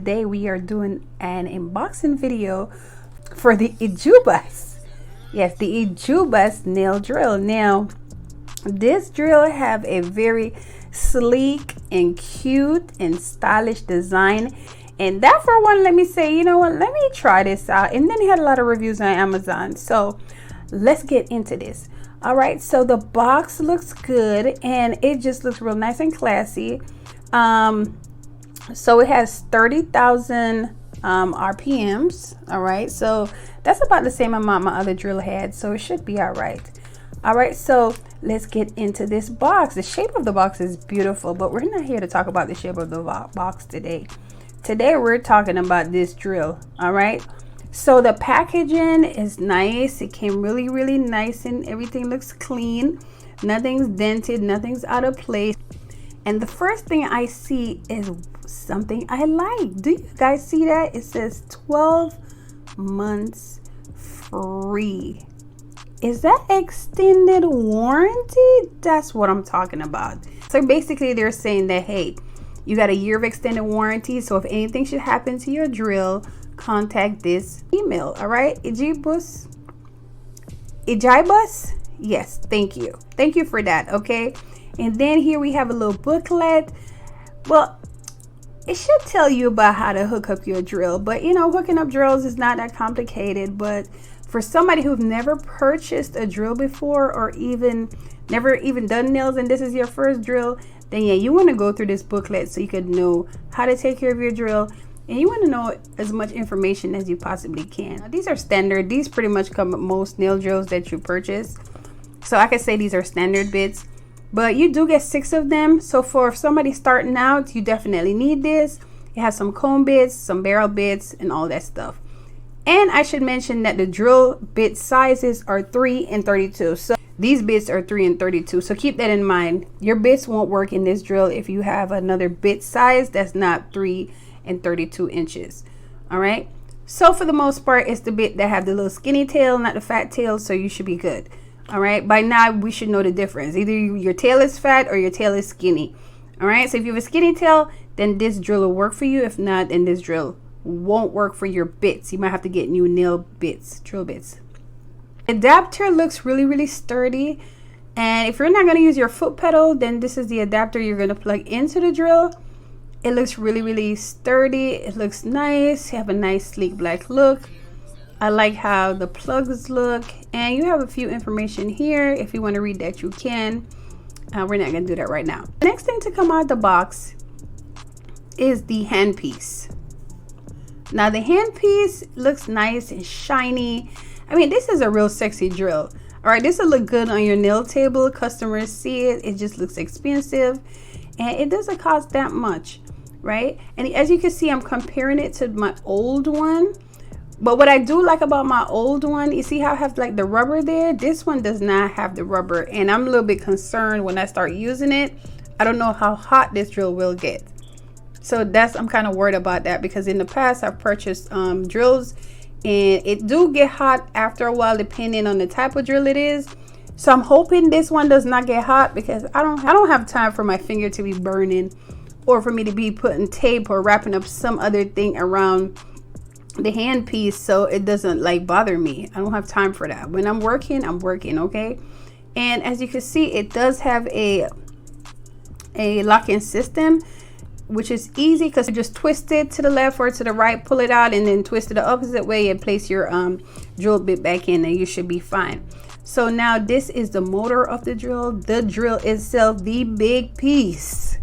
today we are doing an unboxing video for the EJIUBAS. Yes, the EJIUBAS nail drill. Now, this drill have a very sleek and cute and stylish design. And that for one, let me say, you know what, let me try this out. And then it had a lot of reviews on Amazon. So let's get into this. All right, so the box looks good and it just looks real nice and classy. So it has 30,000 RPMs. All right, so that's about the same amount my other drill had, so it should be all right. All right, so let's get into this box. The shape of the box is beautiful, but we're not here to talk about the shape of the box today. Today we're talking about this drill. All right, so the packaging is nice. It came really nice and everything looks clean. Nothing's dented, nothing's out of place. And the first thing I see is something I like. Do you guys see that? It says 12 months free. Is that extended warranty? That's what I'm talking about. So basically they're saying that, hey, you got a year of extended warranty. So if anything should happen to your drill, contact this email. All right, EJIUBAS. Yes, thank you. Thank you for that. Okay. And then here we have a little booklet. Well, it should tell you about how to hook up your drill, but you know, hooking up drills is not that complicated. But for somebody who's never purchased a drill before, or never even done nails, and this is your first drill, then yeah, you want to go through this booklet so you could know how to take care of your drill, and you want to know as much information as you possibly can. Now, these are standard. These pretty much come with most nail drills that you purchase, so I could say these are standard bits. But you do get 6 of them. So for somebody starting out, you definitely need this. It has some comb bits, some barrel bits, and all that stuff. And I should mention that the drill bit sizes are 3 and 32. So these bits are 3 and 32. So keep that in mind. Your bits won't work in this drill if you have another bit size that's not 3 and 32 inches. All right. So for the most part, it's the bit that have the little skinny tail, not the fat tail. So you should be good. All right, by now we should know the difference. Either your tail is fat or your tail is skinny. All right, so if you have a skinny tail, then this drill will work for you. If not, then this drill won't work for your bits. You might have to get new nail bits, drill bits. Adapter looks really sturdy. And if you're not going to use your foot pedal, then this is the adapter you're going to plug into the drill. It looks really sturdy. It looks nice. You have a nice sleek black look. I like how the plugs look, and you have a few information here. If you want to read that, you can. We're not going to do that right now. The next thing to come out of the box is the handpiece. Now the handpiece looks nice and shiny. I mean, this is a real sexy drill. All right, this will look good on your nail table. Customers see it. It just looks expensive, and it doesn't cost that much, right? And as you can see, I'm comparing it to my old one. But what I do like about my old one, you see how I have like the rubber there? This one does not have the rubber, and I'm a little bit concerned when I start using it. I don't know how hot this drill will get. So I'm kind of worried about that, because in the past I've purchased drills and it do get hot after a while depending on the type of drill it is. So I'm hoping this one does not get hot, because I don't have time for my finger to be burning, or for me to be putting tape or wrapping up some other thing around the hand piece so it doesn't like bother me. I don't have time for that. When I'm working, okay? And as you can see, it does have a lock-in system, which is easy because you just twist it to the left or to the right, pull it out, and then twist it the opposite way and place your drill bit back in, and you should be fine. So now this is the motor of the drill. The drill itself, the big piece.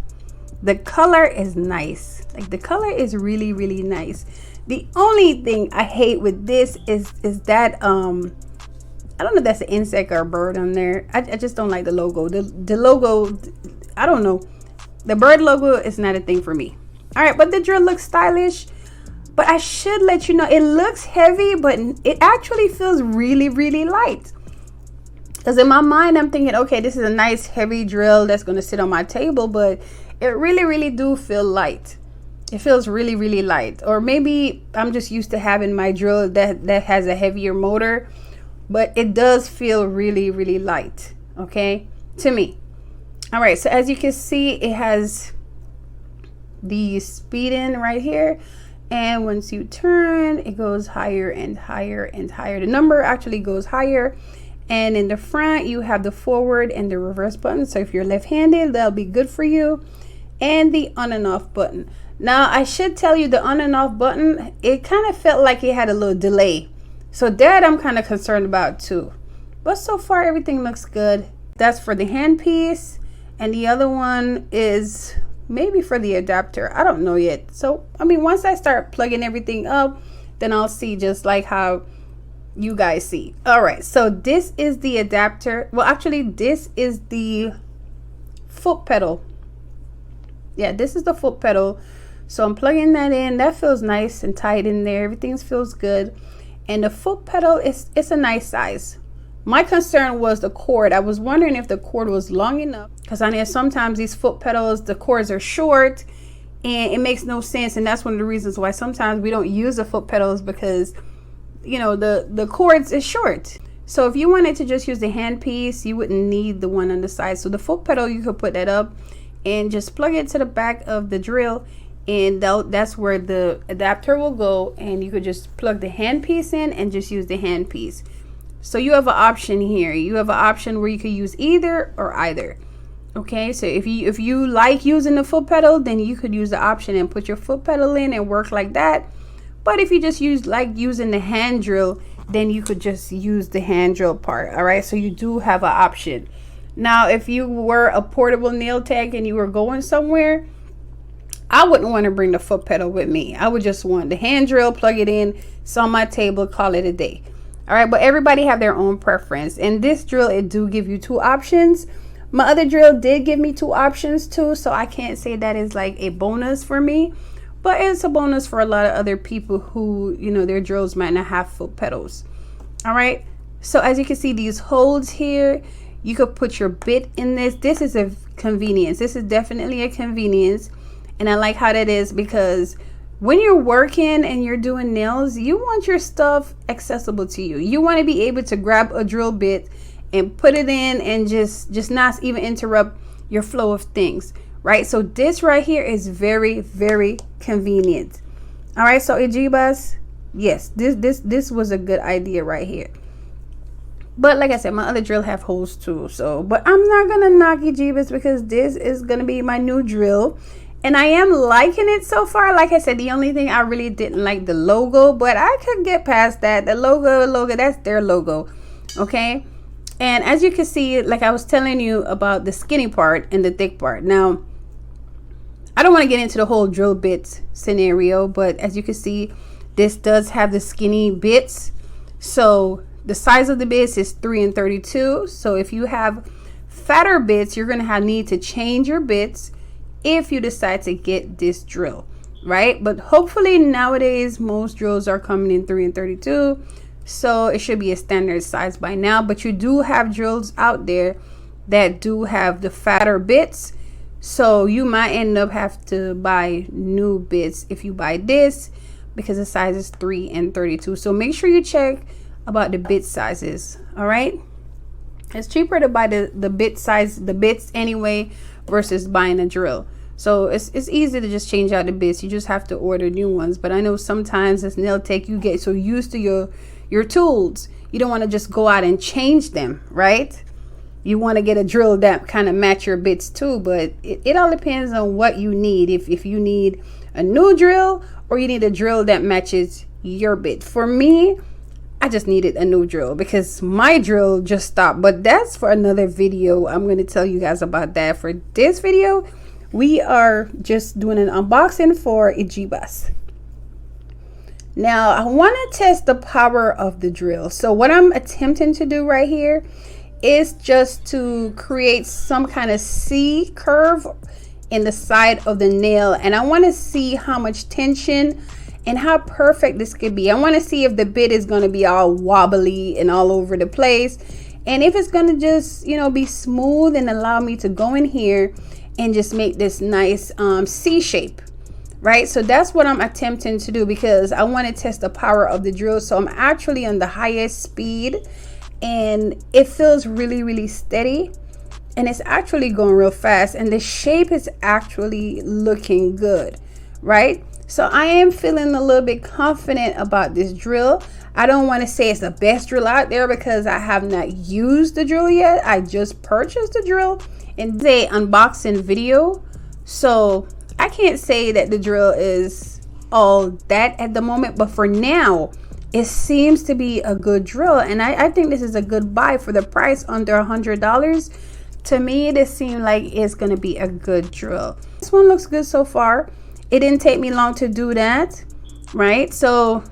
The color is nice. Like, the color is really nice. The only thing I hate with this is that I don't know if that's an insect or a bird on there. I just don't like the logo. The logo, I don't know. The bird logo is not a thing for me. All right, but the drill looks stylish. But I should let you know, it looks heavy, but it actually feels really light. Because in my mind, I'm thinking, okay, this is a nice heavy drill that's going to sit on my table, but it really do feel light. It feels really light. Or maybe I'm just used to having my drill that has a heavier motor, but it does feel really light, okay, to me. All right, so as you can see, it has the speed in right here. And once you turn, it goes higher and higher and higher. The number actually goes higher. And in the front, you have the forward and the reverse button. So if you're left-handed, that'll be good for you. And the on and off button. Now, I should tell you the on and off button, it kind of felt like it had a little delay. So that I'm kind of concerned about too. But so far, everything looks good. That's for the handpiece. And the other one is maybe for the adapter. I don't know yet. So, I mean, once I start plugging everything up, then I'll see just like how you guys see. All right, so this is the adapter. Well, actually, this is the foot pedal. Yeah, this is the foot pedal. So I'm plugging that in. That feels nice and tight in there. Everything feels good. And the foot pedal it's a nice size. My concern was the cord. I was wondering if the cord was long enough, because I know sometimes these foot pedals, the cords are short and it makes no sense. And that's one of the reasons why sometimes we don't use the foot pedals, because you know the cords is short. So if you wanted to just use the hand piece, you wouldn't need the one on the side. So the foot pedal, you could put that up and just plug it to the back of the drill, and that's where the adapter will go, and you could just plug the hand piece in and just use the hand piece. So you have an option here. You have an option where you could use either or either. Okay, so if you like using the foot pedal, then you could use the option and put your foot pedal in and work like that. But if you just like using the hand drill, then you could just use the hand drill part. All right, so you do have an option. Now, if you were a portable nail tech and you were going somewhere, I wouldn't want to bring the foot pedal with me. I would just want the hand drill, plug it in, it's on my table, call it a day. All right, but everybody have their own preference. And this drill, it do give you two options. My other drill did give me two options too, so I can't say that is like a bonus for me. But it's a bonus for a lot of other people who, you know, their drills might not have foot pedals. All right. So as you can see, these holes here, you could put your bit in this. This is a convenience. This is definitely a convenience. And I like how that is, because when you're working and you're doing nails, you want your stuff accessible to you. You want to be able to grab a drill bit and put it in and just not even interrupt your flow of things. Right, so this right here is very, very convenient. All right, so EJIUBAS, yes, this was a good idea right here. But like I said, my other drill have holes too. So, but I'm not gonna knock EJIUBAS, because this is gonna be my new drill, and I am liking it so far. Like I said, the only thing I really didn't like the logo, but I could get past that. The logo, that's their logo, okay. And as you can see, like I was telling you about the skinny part and the thick part. Now, I don't want to get into the whole drill bits scenario, but as you can see, this does have the skinny bits. So the size of the bits is 3 and 32. So if you have fatter bits, you're going to need to change your bits if you decide to get this drill, right? But hopefully nowadays, most drills are coming in 3 and 32. So it should be a standard size by now. But you do have drills out there that do have the fatter bits. So you might end up have to buy new bits if you buy this, because the size is 3 and 32. So make sure you check about the bit sizes. All right, it's cheaper to buy the bit size, the bits anyway, versus buying a drill. So it's easy to just change out the bits. You just have to order new ones. But I know sometimes as nail tech, you get so used to your tools, you don't want to just go out and change them, right? You want to get a drill that kind of match your bits too, but it all depends on what you need. If you need a new drill, or you need a drill that matches your bit. For me, I just needed a new drill because my drill just stopped. But that's for another video. I'm going to tell you guys about that. For this video, we are just doing an unboxing for EJIUBAS. Now, I want to test the power of the drill. So what I'm attempting to do right here is just to create some kind of C curve in the side of the nail, and I want to see how much tension and how perfect this could be. I want to see if the bit is going to be all wobbly and all over the place, and if it's going to just, you know, be smooth and allow me to go in here and just make this nice C shape, right? So that's what I'm attempting to do, because I want to test the power of the drill. So I'm actually on the highest speed, and it feels really, really steady, and it's actually going real fast, and the shape is actually looking good, right? So I am feeling a little bit confident about this drill. I don't want to say it's the best drill out there because I have not used the drill yet. I just purchased the drill in the unboxing video. So I can't say that the drill is all that at the moment, but for now, it seems to be a good drill. And I think this is a good buy for the price under $100. To me, this seemed like it's going to be a good drill. This one looks good so far. It didn't take me long to do that, right? So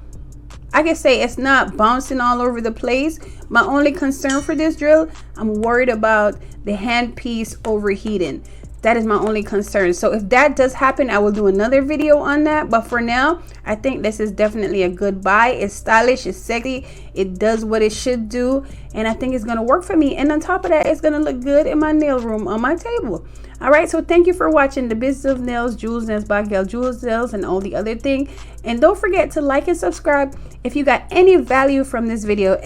I can say it's not bouncing all over the place. My only concern for this drill, I'm worried about the handpiece overheating. That is my only concern. So if that does happen, I will do another video on that. But for now, I think this is definitely a good buy. It's stylish, it's sexy, it does what it should do, and I think it's gonna work for me. And on top of that, it's gonna look good in my nail room on my table. All right, so thank you for watching The Business of Nails, Jewels Nails by Gail, Jewels Nails, and all the other thing. And don't forget to like and subscribe if you got any value from this video.